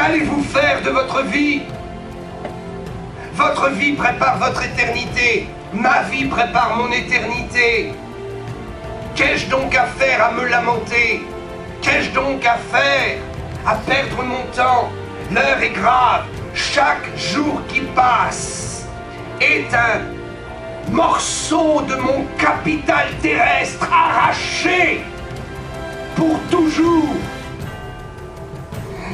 Qu'allez-vous faire de votre vie? Votre vie prépare votre éternité. Ma vie prépare mon éternité. Qu'ai-je donc à faire à me lamenter? Qu'ai-je donc à faire à perdre mon temps? L'heure est grave. Chaque jour qui passe est un morceau de mon capital terrestre arraché pour toujours.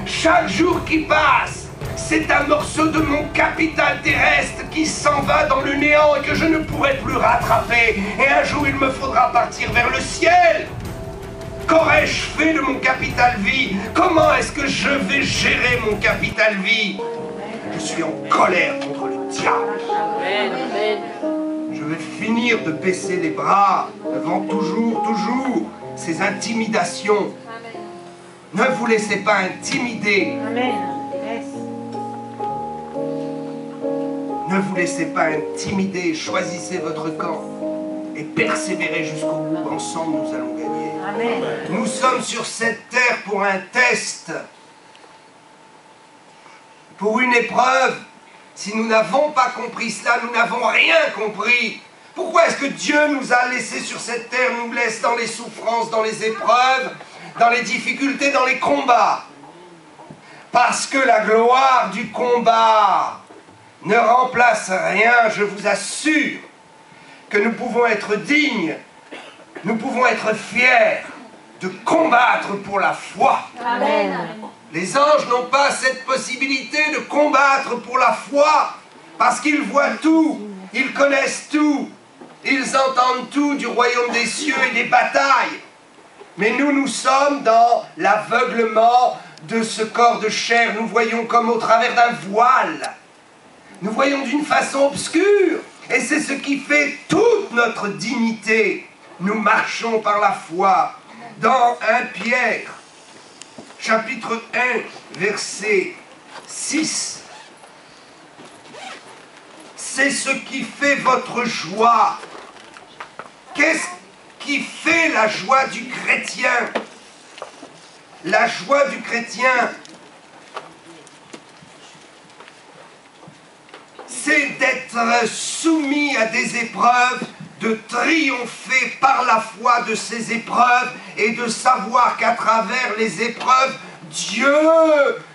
Chaque jour qui passe, c'est un morceau de mon capital terrestre qui s'en va dans le néant et que je ne pourrai plus rattraper. Et un jour, il me faudra partir vers le ciel. Qu'aurais-je fait de mon capital vie? Comment est-ce que je vais gérer mon capital vie? Je suis en colère contre le diable. Je vais finir de baisser les bras devant toujours ces intimidations. Ne vous laissez pas intimider. Ne vous laissez pas intimider. Choisissez votre camp et persévérez jusqu'au bout. Ensemble, nous allons gagner. Amen. Nous sommes sur cette terre pour un test, pour une épreuve. Si nous n'avons pas compris cela, nous n'avons rien compris. Pourquoi est-ce que Dieu nous a laissés sur cette terre, nous laisse dans les souffrances, dans les épreuves, dans les difficultés, dans les combats? Parce que la gloire du combat ne remplace rien. Je vous assure que nous pouvons être dignes, nous pouvons être fiers de combattre pour la foi. Amen. Les anges n'ont pas cette possibilité de combattre pour la foi parce qu'ils voient tout, ils connaissent tout, ils entendent tout du royaume des cieux et des batailles. Mais nous, nous sommes dans l'aveuglement de ce corps de chair. Nous voyons comme au travers d'un voile. Nous voyons d'une façon obscure. Et c'est ce qui fait toute notre dignité. Nous marchons par la foi. Dans 1 Pierre, chapitre 1, verset 6. C'est ce qui fait votre joie. Qu'est-ce qui fait la joie du chrétien? La joie du chrétien, c'est d'être soumis à des épreuves, de triompher par la foi de ces épreuves et de savoir qu'à travers les épreuves, Dieu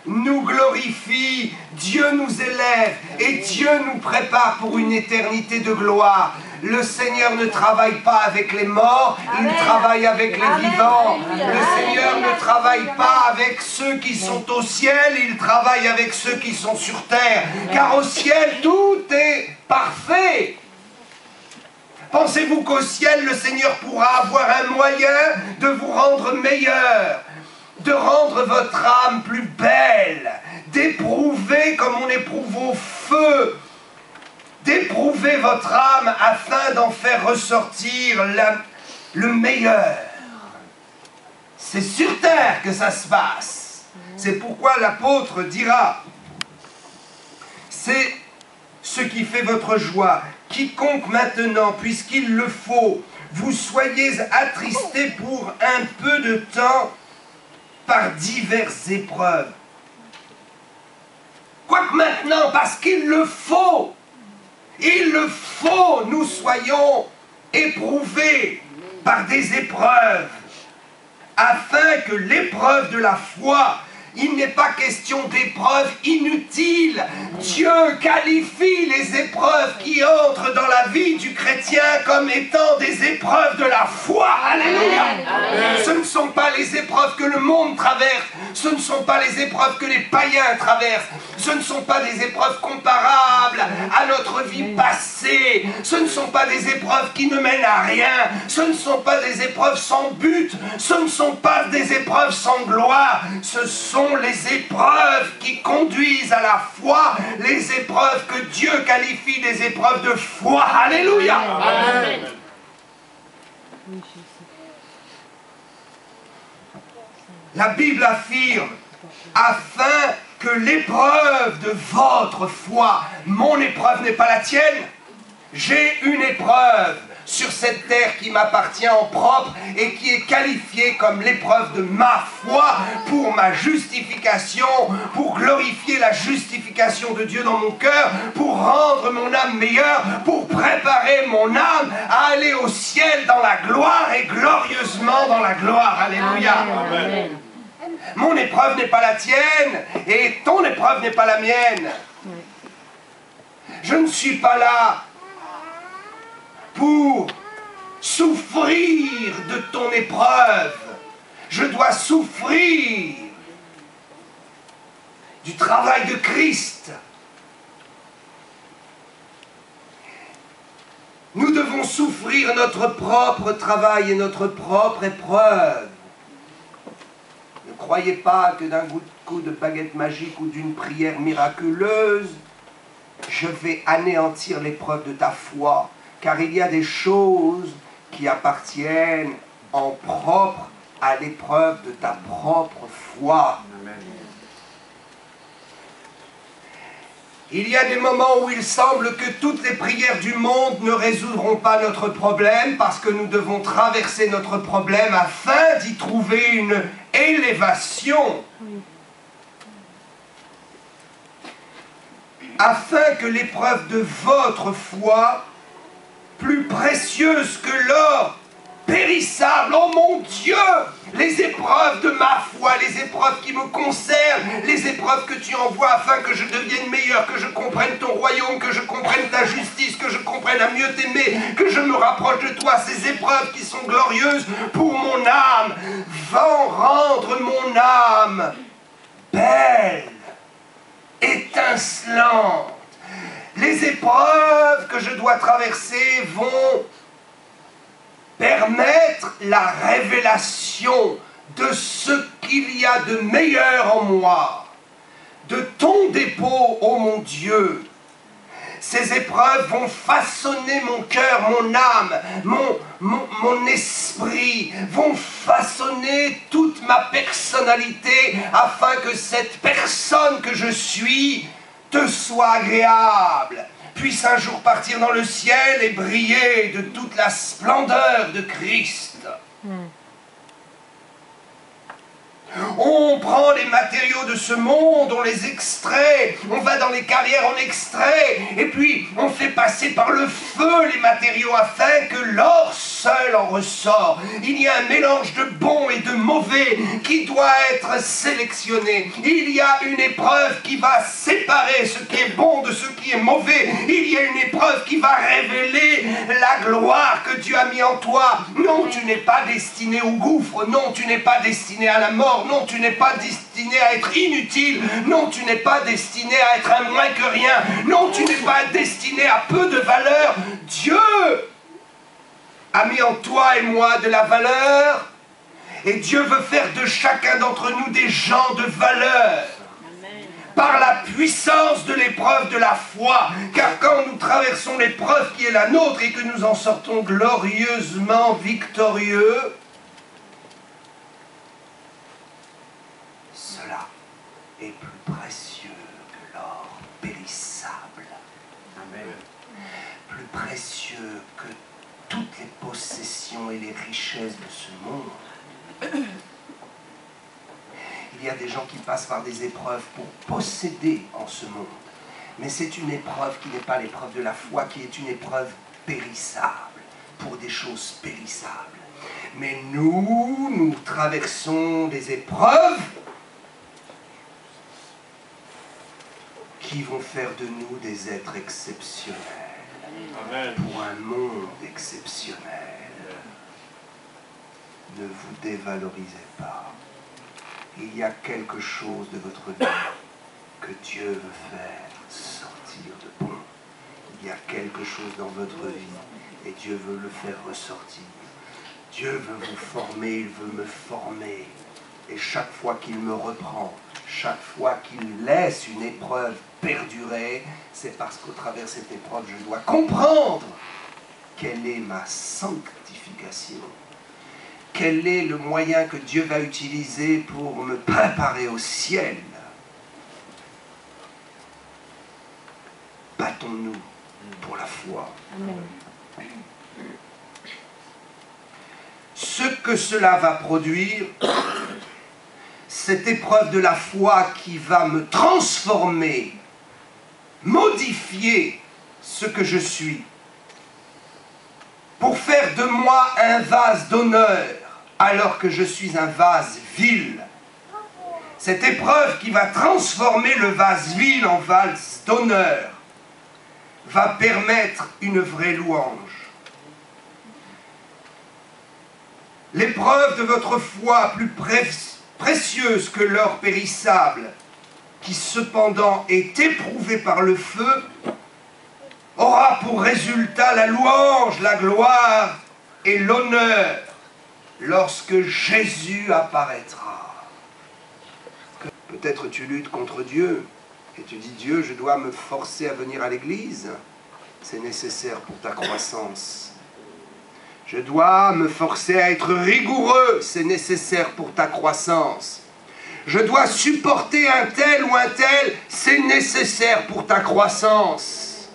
nous glorifie, Dieu nous élève et Dieu nous prépare pour une éternité de gloire. Le Seigneur ne travaille pas avec les morts, il travaille avec les vivants. Le Seigneur ne travaille pas avec ceux qui sont au ciel, il travaille avec ceux qui sont sur terre. Car au ciel, tout est parfait. Pensez-vous qu'au ciel, le Seigneur pourra avoir un moyen de vous rendre meilleur, de rendre votre âme plus belle, d'éprouver comme on éprouve au feu, d'éprouver votre âme afin d'en faire ressortir le meilleur. C'est sur terre que ça se passe. C'est pourquoi l'apôtre dira, c'est ce qui fait votre joie. Quiconque maintenant, puisqu'il le faut, vous soyez attristés pour un peu de temps par diverses épreuves. Quoique maintenant, parce qu'il le faut, nous soyons éprouvés par des épreuves, afin que l'épreuve de la foi, il n'est pas question d'épreuves inutiles. Dieu qualifie les épreuves qui entrent dans la vie du chrétien comme étant des épreuves de la foi. Alléluia. Ce ne sont pas les épreuves que le monde traverse, ce ne sont pas les épreuves que les païens traversent, ce ne sont pas des épreuves comparables à notre vie passée, ce ne sont pas des épreuves qui ne mènent à rien, ce ne sont pas des épreuves sans but, ce ne sont pas des épreuves sans gloire, ce sont les épreuves qui conduisent à la foi, les épreuves que Dieu qualifie des épreuves de foi. Alléluia. Amen. La Bible affirme, afin que l'épreuve de votre foi, mon épreuve n'est pas la tienne, j'ai une épreuve sur cette terre qui m'appartient en propre et qui est qualifiée comme l'épreuve de ma foi pour ma justification, pour glorifier la justification de Dieu dans mon cœur, pour rendre mon âme meilleure, pour préparer mon âme à aller au ciel dans la gloire et glorieusement dans la gloire. Alléluia. Amen. Mon épreuve n'est pas la tienne et ton épreuve n'est pas la mienne. Je ne suis pas là pour souffrir de ton épreuve. Je dois souffrir du travail de Christ. Nous devons souffrir notre propre travail et notre propre épreuve. Ne croyez pas que d'un coup de baguette magique ou d'une prière miraculeuse, je vais anéantir l'épreuve de ta foi. Car il y a des choses qui appartiennent en propre à l'épreuve de ta propre foi. Amen. Il y a des moments où il semble que toutes les prières du monde ne résoudront pas notre problème parce que nous devons traverser notre problème afin d'y trouver une élévation. Afin que l'épreuve de votre foi, plus précieuse que l'or périssable, oh mon Dieu, les épreuves de ma foi, les épreuves qui me concernent, les épreuves que tu envoies afin que je devienne meilleur, que je comprenne ton royaume, que je comprenne ta justice, que je comprenne à mieux t'aimer, que je me rapproche de toi, ces épreuves qui sont glorieuses pour mon âme, vont rendre mon âme belle, étincelante. Les épreuves que je dois traverser vont permettre la révélation de ce qu'il y a de meilleur en moi, de ton dépôt, ô mon Dieu. Ces épreuves vont façonner mon cœur, mon âme, mon esprit, vont façonner toute ma personnalité afin que cette personne que je suis te soit agréable, puisse un jour partir dans le ciel et briller de toute la splendeur de Christ. On prend les matériaux de ce monde, on les extrait, on va dans les carrières, on extrait, et puis on fait passer par le feu les matériaux afin que l'or seul en ressort. Il y a un mélange de bon et de mauvais qui doit être sélectionné. Il y a une épreuve qui va séparer ce qui est bon de ce qui est mauvais. Il y a une épreuve qui va révéler la gloire que Dieu a mis en toi. Non, tu n'es pas destiné au gouffre. Non, tu n'es pas destiné à la mort. Non, tu n'es pas destiné à être inutile. Non, tu n'es pas destiné à être un moins que rien. Non, tu n'es pas destiné à peu de valeur. Dieu a mis en toi et moi de la valeur. Et Dieu veut faire de chacun d'entre nous des gens de valeur. Par la puissance de l'épreuve de la foi. Car quand nous traversons l'épreuve qui est la nôtre et que nous en sortons glorieusement victorieux, cela est plus précieux que l'or périssable. Amen. Plus précieux que toutes les possessions et les richesses de ce monde. Il y a des gens qui passent par des épreuves pour posséder en ce monde. Mais c'est une épreuve qui n'est pas l'épreuve de la foi, qui est une épreuve périssable, pour des choses périssables. Mais nous traversons des épreuves qui vont faire de nous des êtres exceptionnels. Amen. Pour un monde exceptionnel. Ne vous dévalorisez pas. Il y a quelque chose de votre vie que Dieu veut faire sortir de bon. Il y a quelque chose dans votre vie et Dieu veut le faire ressortir. Dieu veut vous former, il veut me former. Et chaque fois qu'il me reprend, chaque fois qu'il laisse une épreuve perdurer, c'est parce qu'au travers de cette épreuve, je dois comprendre quelle est ma sanctification. Quel est le moyen que Dieu va utiliser pour me préparer au ciel? Battons-nous pour la foi. Amen. ce que cela va produire, cette épreuve de la foi qui va me transformer, modifier ce que je suis, pour faire de moi un vase d'honneur, alors que je suis un vase vil. Cette épreuve qui va transformer le vase vil en vase d'honneur va permettre une vraie louange. L'épreuve de votre foi, plus précieuse que l'or périssable, qui cependant est éprouvée par le feu, aura pour résultat la louange, la gloire et l'honneur lorsque Jésus apparaîtra. Peut-être tu luttes contre Dieu et tu dis, Dieu, je dois me forcer à venir à l'église. C'est nécessaire pour ta croissance. Je dois me forcer à être rigoureux. C'est nécessaire pour ta croissance. Je dois supporter un tel ou un tel. C'est nécessaire pour ta croissance.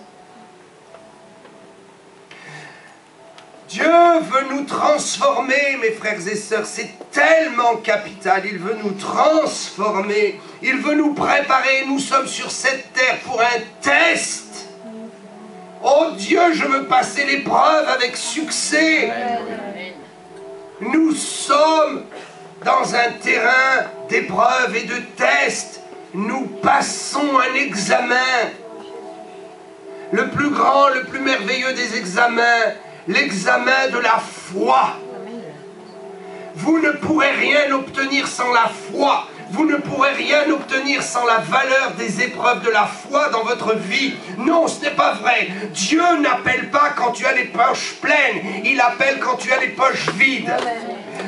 Dieu veut nous transformer, mes frères et sœurs. C'est tellement capital. Il veut nous transformer. Il veut nous préparer. Nous sommes sur cette terre pour un test. Oh Dieu, je veux passer l'épreuve avec succès. Nous sommes dans un terrain d'épreuves et de tests. Nous passons un examen. Le plus grand, le plus merveilleux des examens, l'examen de la foi. Vous ne pourrez rien obtenir sans la foi. Vous ne pourrez rien obtenir sans la valeur des épreuves de la foi dans votre vie. Non, ce n'est pas vrai. Dieu n'appelle pas quand tu as les poches pleines. Il appelle quand tu as les poches vides.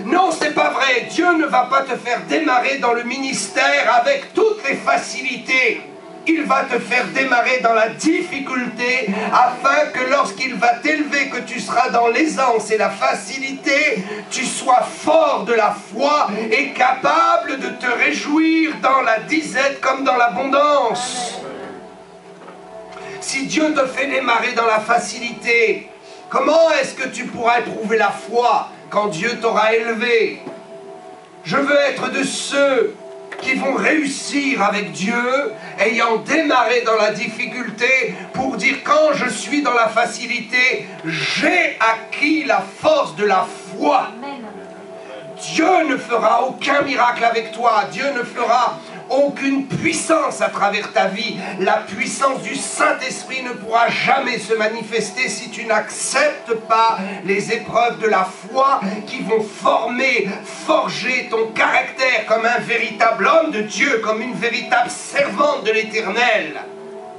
Non, ce n'est pas vrai. Dieu ne va pas te faire démarrer dans le ministère avec toutes les facilités. Il va te faire démarrer dans la difficulté afin que lorsqu'il va t'élever, que tu seras dans l'aisance et la facilité, tu sois fort de la foi et capable de te réjouir dans la disette comme dans l'abondance. Si Dieu te fait démarrer dans la facilité, comment est-ce que tu pourras éprouver la foi quand Dieu t'aura élevé? Je veux être de ceux qui vont réussir avec Dieu, ayant démarré dans la difficulté, pour dire quand je suis dans la facilité, j'ai acquis la force de la foi. Dieu ne fera aucun miracle avec toi, Dieu ne fera aucune puissance à travers ta vie. La puissance du Saint-Esprit ne pourra jamais se manifester si tu n'acceptes pas les épreuves de la foi qui vont forger ton caractère comme un véritable homme de Dieu, comme une véritable servante de l'Éternel.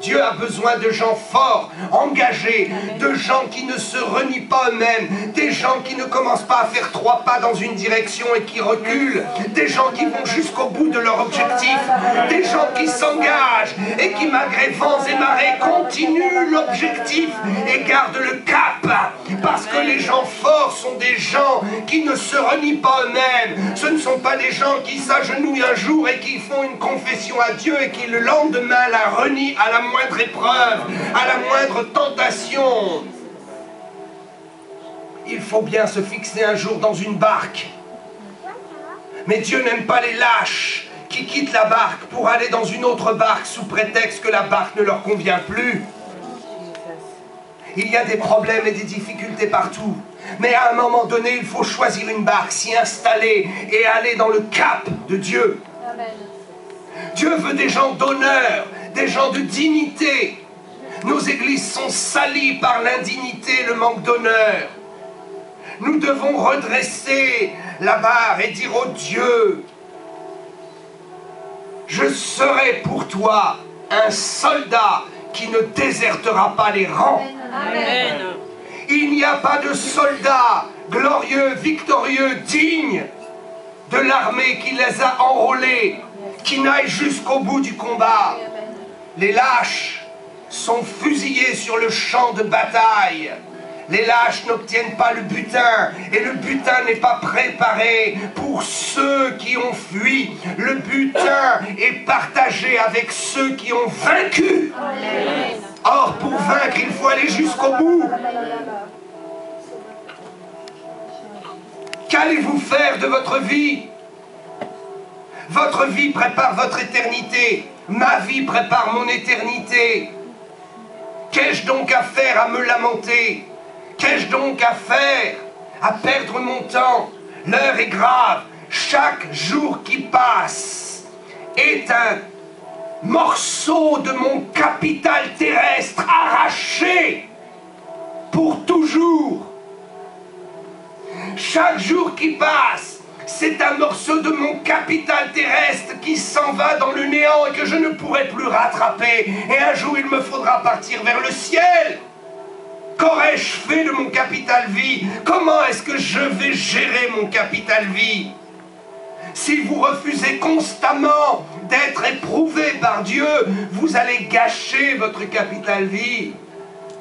Dieu a besoin de gens forts, engagés, de gens qui ne se renient pas eux-mêmes, des gens qui ne commencent pas à faire 3 pas dans une direction et qui reculent, des gens qui vont jusqu'au bout de leur objectif, des gens qui s'engagent et qui, malgré vents et marées, continuent l'objectif et gardent le cap. Parce que les gens forts sont des gens qui ne se renient pas eux-mêmes. Ce ne sont pas des gens qui s'agenouillent un jour et qui font une confession à Dieu et qui le lendemain la renient à la moindre épreuve, à la moindre tentation. Il faut bien se fixer un jour dans une barque. Mais Dieu n'aime pas les lâches qui quittent la barque pour aller dans une autre barque sous prétexte que la barque ne leur convient plus. Il y a des problèmes et des difficultés partout. Mais à un moment donné, il faut choisir une barque, s'y installer et aller dans le cap de Dieu. Amen. Dieu veut des gens d'honneur, des gens de dignité. Nos églises sont salies par l'indignité, le manque d'honneur. Nous devons redresser la barre et dire au Dieu, je serai pour toi un soldat qui ne désertera pas les rangs. Amen. Il n'y a pas de soldat glorieux, victorieux, digne de l'armée qui les a enrôlés, qui n'aille jusqu'au bout du combat. Les lâches sont fusillés sur le champ de bataille. Les lâches n'obtiennent pas le butin, et le butin n'est pas préparé pour ceux qui ont fui. Le butin est partagé avec ceux qui ont vaincu. Amen. Or, pour vaincre, il faut aller jusqu'au bout. Qu'allez-vous faire de votre vie? Votre vie prépare votre éternité. Ma vie prépare mon éternité. Qu'ai-je donc à faire à me lamenter? Qu'ai-je donc à faire à perdre mon temps? L'heure est grave. Chaque jour qui passe est un morceau de mon capital terrestre arraché pour toujours. Chaque jour qui passe, c'est un morceau de mon capital terrestre qui s'en va dans le néant et que je ne pourrai plus rattraper. Et un jour, il me faudra partir vers le ciel. Qu'aurais-je fait de mon capital vie? Comment est-ce que je vais gérer mon capital vie? Si vous refusez constamment d'être éprouvé par Dieu, vous allez gâcher votre capital vie.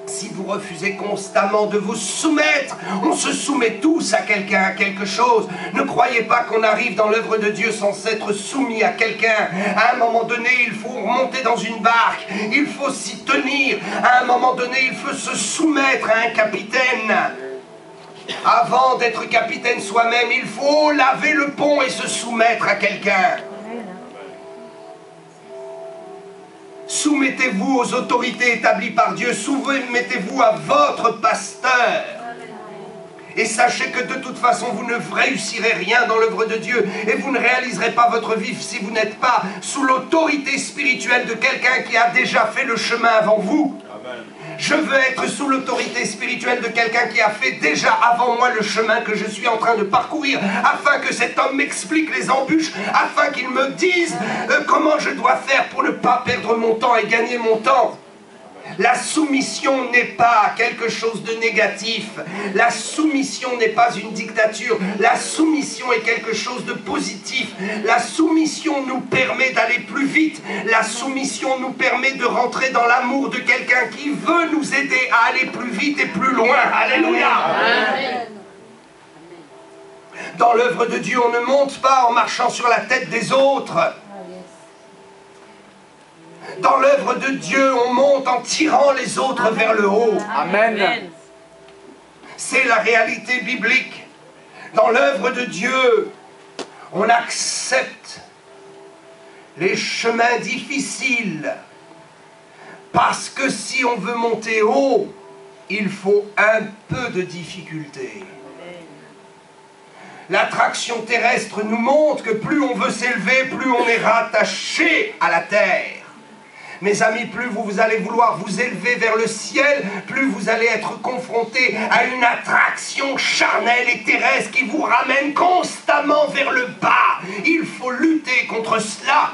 Si vous refusez constamment de vous soumettre, on se soumet tous à quelqu'un, à quelque chose. Ne croyez pas qu'on arrive dans l'œuvre de Dieu sans s'être soumis à quelqu'un. À un moment donné, il faut monter dans une barque, il faut s'y tenir. À un moment donné, il faut se soumettre à un capitaine. Avant d'être capitaine soi-même, il faut laver le pont et se soumettre à quelqu'un. Soumettez-vous aux autorités établies par Dieu. Soumettez-vous à votre pasteur. Et sachez que de toute façon, vous ne réussirez rien dans l'œuvre de Dieu. Et vous ne réaliserez pas votre vie si vous n'êtes pas sous l'autorité spirituelle de quelqu'un qui a déjà fait le chemin avant vous. Amen. Je veux être sous l'autorité spirituelle de quelqu'un qui a fait déjà avant moi le chemin que je suis en train de parcourir, afin que cet homme m'explique les embûches, afin qu'il me dise comment je dois faire pour ne pas perdre mon temps et gagner mon temps. La soumission n'est pas quelque chose de négatif. La soumission n'est pas une dictature. La soumission est quelque chose de positif. La soumission nous permet d'aller plus vite. La soumission nous permet de rentrer dans l'amour de quelqu'un qui veut nous aider à aller plus vite et plus loin. Alléluia. Amen. Dans l'œuvre de Dieu, on ne monte pas en marchant sur la tête des autres. Dans l'œuvre de Dieu, on monte en tirant les autres vers le haut. Amen. C'est la réalité biblique. Dans l'œuvre de Dieu, on accepte les chemins difficiles. Parce que si on veut monter haut, il faut un peu de difficulté. L'attraction terrestre nous montre que plus on veut s'élever, plus on est rattaché à la terre. Mes amis, plus vous allez vouloir vous élever vers le ciel, plus vous allez être confrontés à une attraction charnelle et terrestre qui vous ramène constamment vers le bas. Il faut lutter contre cela.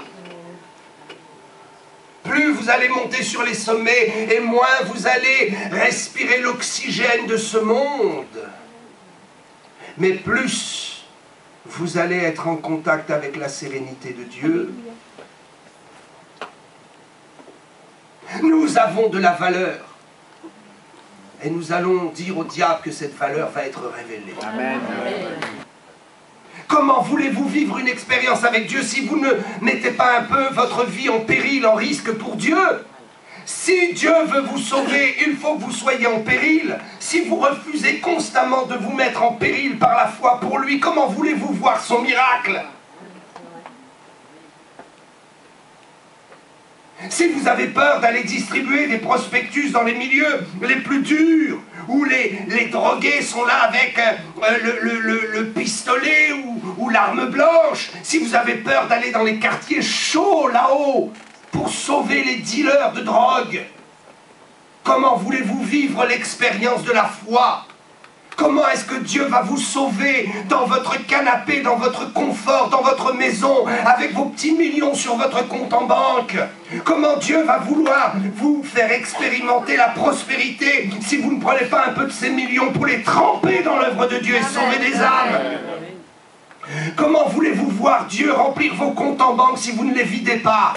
Plus vous allez monter sur les sommets et moins vous allez respirer l'oxygène de ce monde. Mais plus vous allez être en contact avec la sérénité de Dieu. Nous avons de la valeur. Et nous allons dire au diable que cette valeur va être révélée. Amen. Comment voulez-vous vivre une expérience avec Dieu si vous ne mettez pas un peu votre vie en péril, en risque pour Dieu? Si Dieu veut vous sauver, il faut que vous soyez en péril. Si vous refusez constamment de vous mettre en péril par la foi pour lui, comment voulez-vous voir son miracle? Si vous avez peur d'aller distribuer des prospectus dans les milieux les plus durs, où les drogués sont là avec le pistolet ou l'arme blanche, si vous avez peur d'aller dans les quartiers chauds là-haut pour sauver les dealers de drogue, comment voulez-vous vivre l'expérience de la foi? Comment est-ce que Dieu va vous sauver dans votre canapé, dans votre confort, dans votre maison, avec vos petits millions sur votre compte en banque? Comment Dieu va vouloir vous faire expérimenter la prospérité si vous ne prenez pas un peu de ces millions pour les tremper dans l'œuvre de Dieu et sauver des âmes? Comment voulez-vous voir Dieu remplir vos comptes en banque si vous ne les videz pas?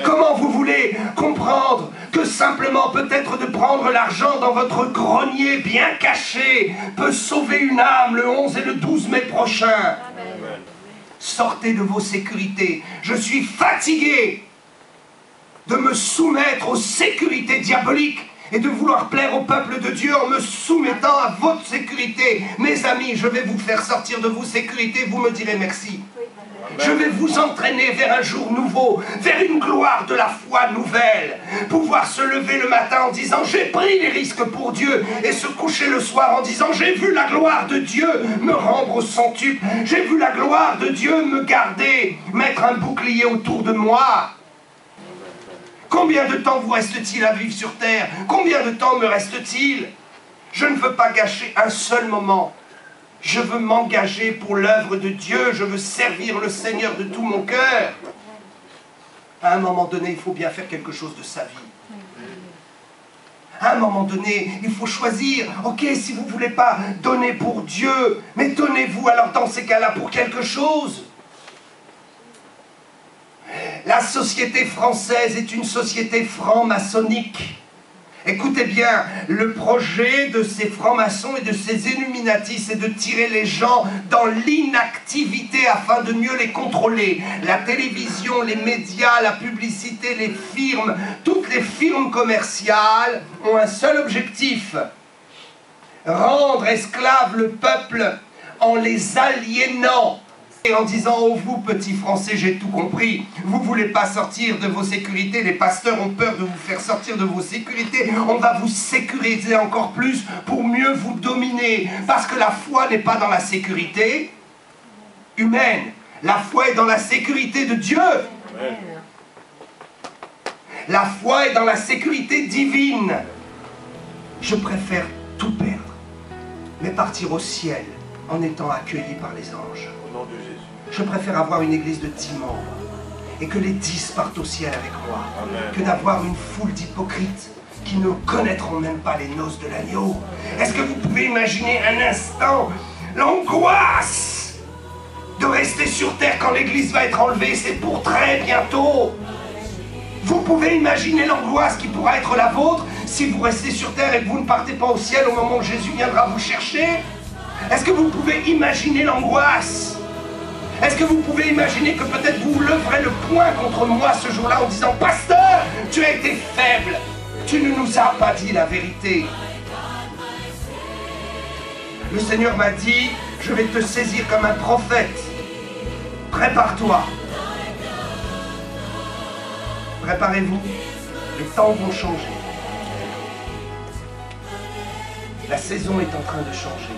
Comment vous voulez comprendre que simplement peut-être de prendre l'argent dans votre grenier bien caché peut sauver une âme le 11 et le 12 mai prochain? Amen. Sortez de vos sécurités. Je suis fatigué de me soumettre aux sécurités diaboliques et de vouloir plaire au peuple de Dieu en me soumettant à votre sécurité. Mes amis, je vais vous faire sortir de vos sécurités, vous me direz merci. Je vais vous entraîner vers un jour nouveau, vers une gloire de la foi nouvelle. Pouvoir se lever le matin en disant j'ai pris les risques pour Dieu et se coucher le soir en disant j'ai vu la gloire de Dieu me rendre au centuple. J'ai vu la gloire de Dieu me garder, mettre un bouclier autour de moi. Combien de temps vous reste-t-il à vivre sur terre? Combien de temps me reste-t-il? Je ne veux pas gâcher un seul moment. Je veux m'engager pour l'œuvre de Dieu. Je veux servir le Seigneur de tout mon cœur. À un moment donné, il faut bien faire quelque chose de sa vie. À un moment donné, il faut choisir. Ok, si vous ne voulez pas donner pour Dieu, mais donnez-vous alors dans ces cas-là pour quelque chose. La société française est une société franc-maçonnique. Écoutez bien, le projet de ces francs-maçons et de ces Illuminati, c'est de tirer les gens dans l'inactivité afin de mieux les contrôler. La télévision, les médias, la publicité, les firmes, toutes les firmes commerciales ont un seul objectif: rendre esclaves le peuple en les aliénant. Et en disant, oh vous petits Français, j'ai tout compris, vous ne voulez pas sortir de vos sécurités, les pasteurs ont peur de vous faire sortir de vos sécurités, on va vous sécuriser encore plus pour mieux vous dominer, parce que la foi n'est pas dans la sécurité humaine, la foi est dans la sécurité de Dieu. La foi est dans la sécurité divine. Je préfère tout perdre, mais partir au ciel en étant accueilli par les anges. Je préfère avoir une église de 10 membres et que les 10 partent au ciel avec moi, que d'avoir une foule d'hypocrites qui ne connaîtront même pas les noces de l'agneau. Est-ce que vous pouvez imaginer un instant l'angoisse de rester sur terre quand l'église va être enlevée? C'est pour très bientôt. Vous pouvez imaginer l'angoisse qui pourra être la vôtre si vous restez sur terre et que vous ne partez pas au ciel au moment où Jésus viendra vous chercher? Est-ce que vous pouvez imaginer l'angoisse? Est-ce que vous pouvez imaginer que peut-être vous leverez le poing contre moi ce jour-là en disant « Pasteur, tu as été faible, tu ne nous as pas dit la vérité. » Le Seigneur m'a dit « Je vais te saisir comme un prophète. Prépare-toi. » Préparez-vous, les temps vont changer. La saison est en train de changer.